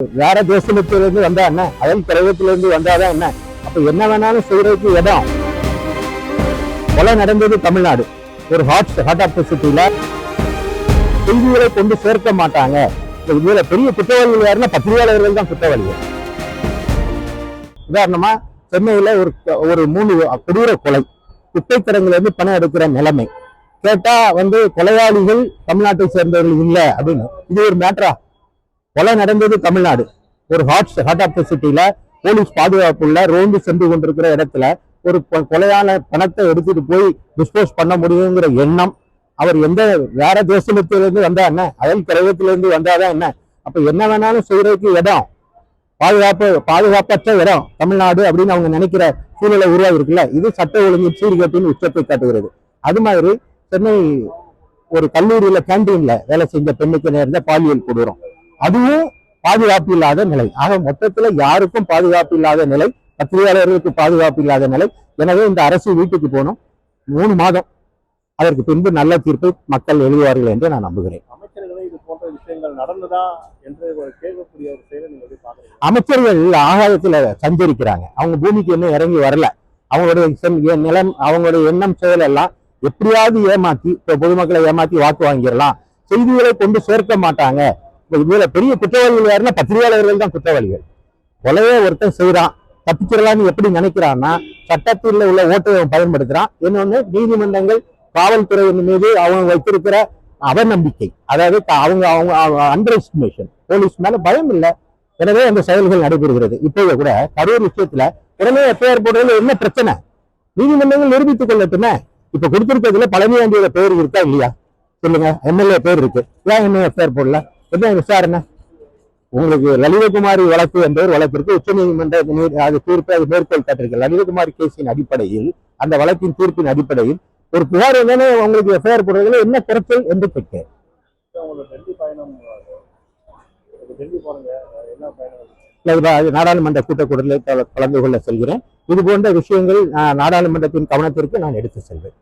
வேற தேசத்திலிருந்து வந்தா என்ன, அயல் கிரகத்திலிருந்து வந்தாதான் என்ன, அப்ப என்ன வேணாலும் செய்யறதுக்கு இடம். கொலை நடந்தது தமிழ்நாடு, ஒரு ஹார்ட் ஆஃப் த சிட்டில. செய்திகளை கொண்டு சேர்க்க மாட்டாங்க. இதுல பெரிய குற்றவாளிகள் யாருன்னா பத்திரிகையாளர்கள் தான் குற்றவாளிகள். உதாரணமா சென்னையில ஒரு 3 கொடூர கொலை, குப்பைக்கிடங்குல இருந்து பணம் எடுக்கிற நிலைமை. கேட்டா கொலையாளிகள் தமிழ்நாட்டை சேர்ந்தவர்கள் இல்லை அப்படின்னு. இது ஒரு மேட்டரா? கொலை நடந்தது தமிழ்நாடு, ஒரு ஹார்ட் ஆஃப் த சிட்டில. போலீஸ் பாதுகாப்புள்ள ரோந்து சென்று கொண்டிருக்கிற இடத்துல ஒரு கொலையான பணத்தை எடுத்துட்டு போய் டிஸ்போஸ் பண்ண முடியுங்கிற எண்ணம். அவர் வேற தேசத்திலிருந்து வந்தா என்ன, அயல் கிரகத்திலிருந்து வந்தாதான் என்ன, அப்ப என்ன வேணாலும் செய்யறதுக்கு இடம், பாதுகாப்பற்ற இடம் தமிழ்நாடு அப்படின்னு அவங்க நினைக்கிற சூழ்நிலை உருவாகி இருக்குல்ல. இது சட்ட ஒழுங்கு சீர்கேட்டின் உச்சத்தை காட்டுகிறது. அது மாதிரி சென்னை ஒரு கல்லூரியில கேண்டீன்ல வேலை செஞ்ச பெண்ணுக்கு நேர்ந்த பாலியல் கொடூரம், அதுவும் பாதுகாப்பு இல்லாத நிலை. ஆக மொத்தத்துல யாருக்கும் பாதுகாப்பு இல்லாத நிலை, பத்திரிகையாளர்களுக்கு பாதுகாப்பு இல்லாத நிலை. எனவே இந்த அரசு வீட்டுக்கு போகணும். 3 மாதம், அதற்கு பின்பு நல்ல தீர்ப்பை மக்கள் எழுதுவார்கள் என்று நான் நம்புகிறேன். அமைச்சர்களே இது போன்ற விஷயங்கள் நடந்ததா என்று கேட்கக்கூடிய ஒரு செயலை நீங்க எப்படி பாக்குறீங்க? அமைச்சர்கள் ஆகாயத்துல சஞ்சரிக்கிறாங்க, அவங்க பூமிக்கு இன்னும் இறங்கி வரல. அவங்களுடைய நிலம், அவங்களுடைய எண்ணம், செயல் எல்லாம் எப்படியாவது ஏமாத்தி பொதுமக்களை ஏமாத்தி வாக்கு வாங்கிடலாம். செய்திகளை கொண்டு சேர்க்க மாட்டாங்க. இதுல பெரிய குற்றவாளிகள் யாருன்னா பத்திரிகையாளர்கள் தான் குற்றவாளிகள். கொலையே ஒருத்தன் செய்யறான், தப்பிச்சிடலான்னு எப்படி நினைக்கிறான்னா சட்டத்தில் உள்ள ஓட்டை பயன்படுத்துறான். இன்னொன்னு, நீதிமன்றங்கள் காவல்துறையின் மீது அவங்க வைத்திருக்கிற அவநம்பிக்கை, அதாவது அவங்க அண்டர் எஸ்டிமேஷன். போலீஸ் மேல பயம் இல்லை, எனவே அந்த செயல்கள் நடைபெறுகிறது. இப்போது கூட கரூர் விஷயத்துல உடனே எஃப்ஐஆர் போடுறதுல என்ன பிரச்சனை? நீதிமன்றங்கள் நிரூபித்துக் கொள்ளட்டுமே. இப்ப கொடுத்திருக்கிறதுல பழனியாண்டியோட பேர் இருக்கா இல்லையா சொல்லுங்க? எம்எல்ஏ பேர் இருக்கு, ஏன் என்ன எஃப்ஐஆர் போடல? என்ன விசாரணை? உங்களுக்கு லலிதகுமாரி வழக்கு என்ற ஒரு வழக்கிற்கு உச்ச நீதிமன்ற தீர்ப்பை அது மேற்கோள் காட்டிருக்கு. லலிதகுமாரி கேஸின் அடிப்படையில், அந்த வழக்கின் தீர்ப்பின் அடிப்படையில் ஒரு புகார் என்னன்னு உங்களுக்கு எஃப்ஐஆர் போடுறதுல என்ன குறைச்சல் என்று கேட்கிறேன். நாடாளுமன்ற கூட்டக்கூடலில் கலந்து கொள்ள செல்கிறேன். இது போன்ற விஷயங்கள் நாடாளுமன்றத்தின் கவனத்திற்கு நான் எடுத்து செல்வேன்.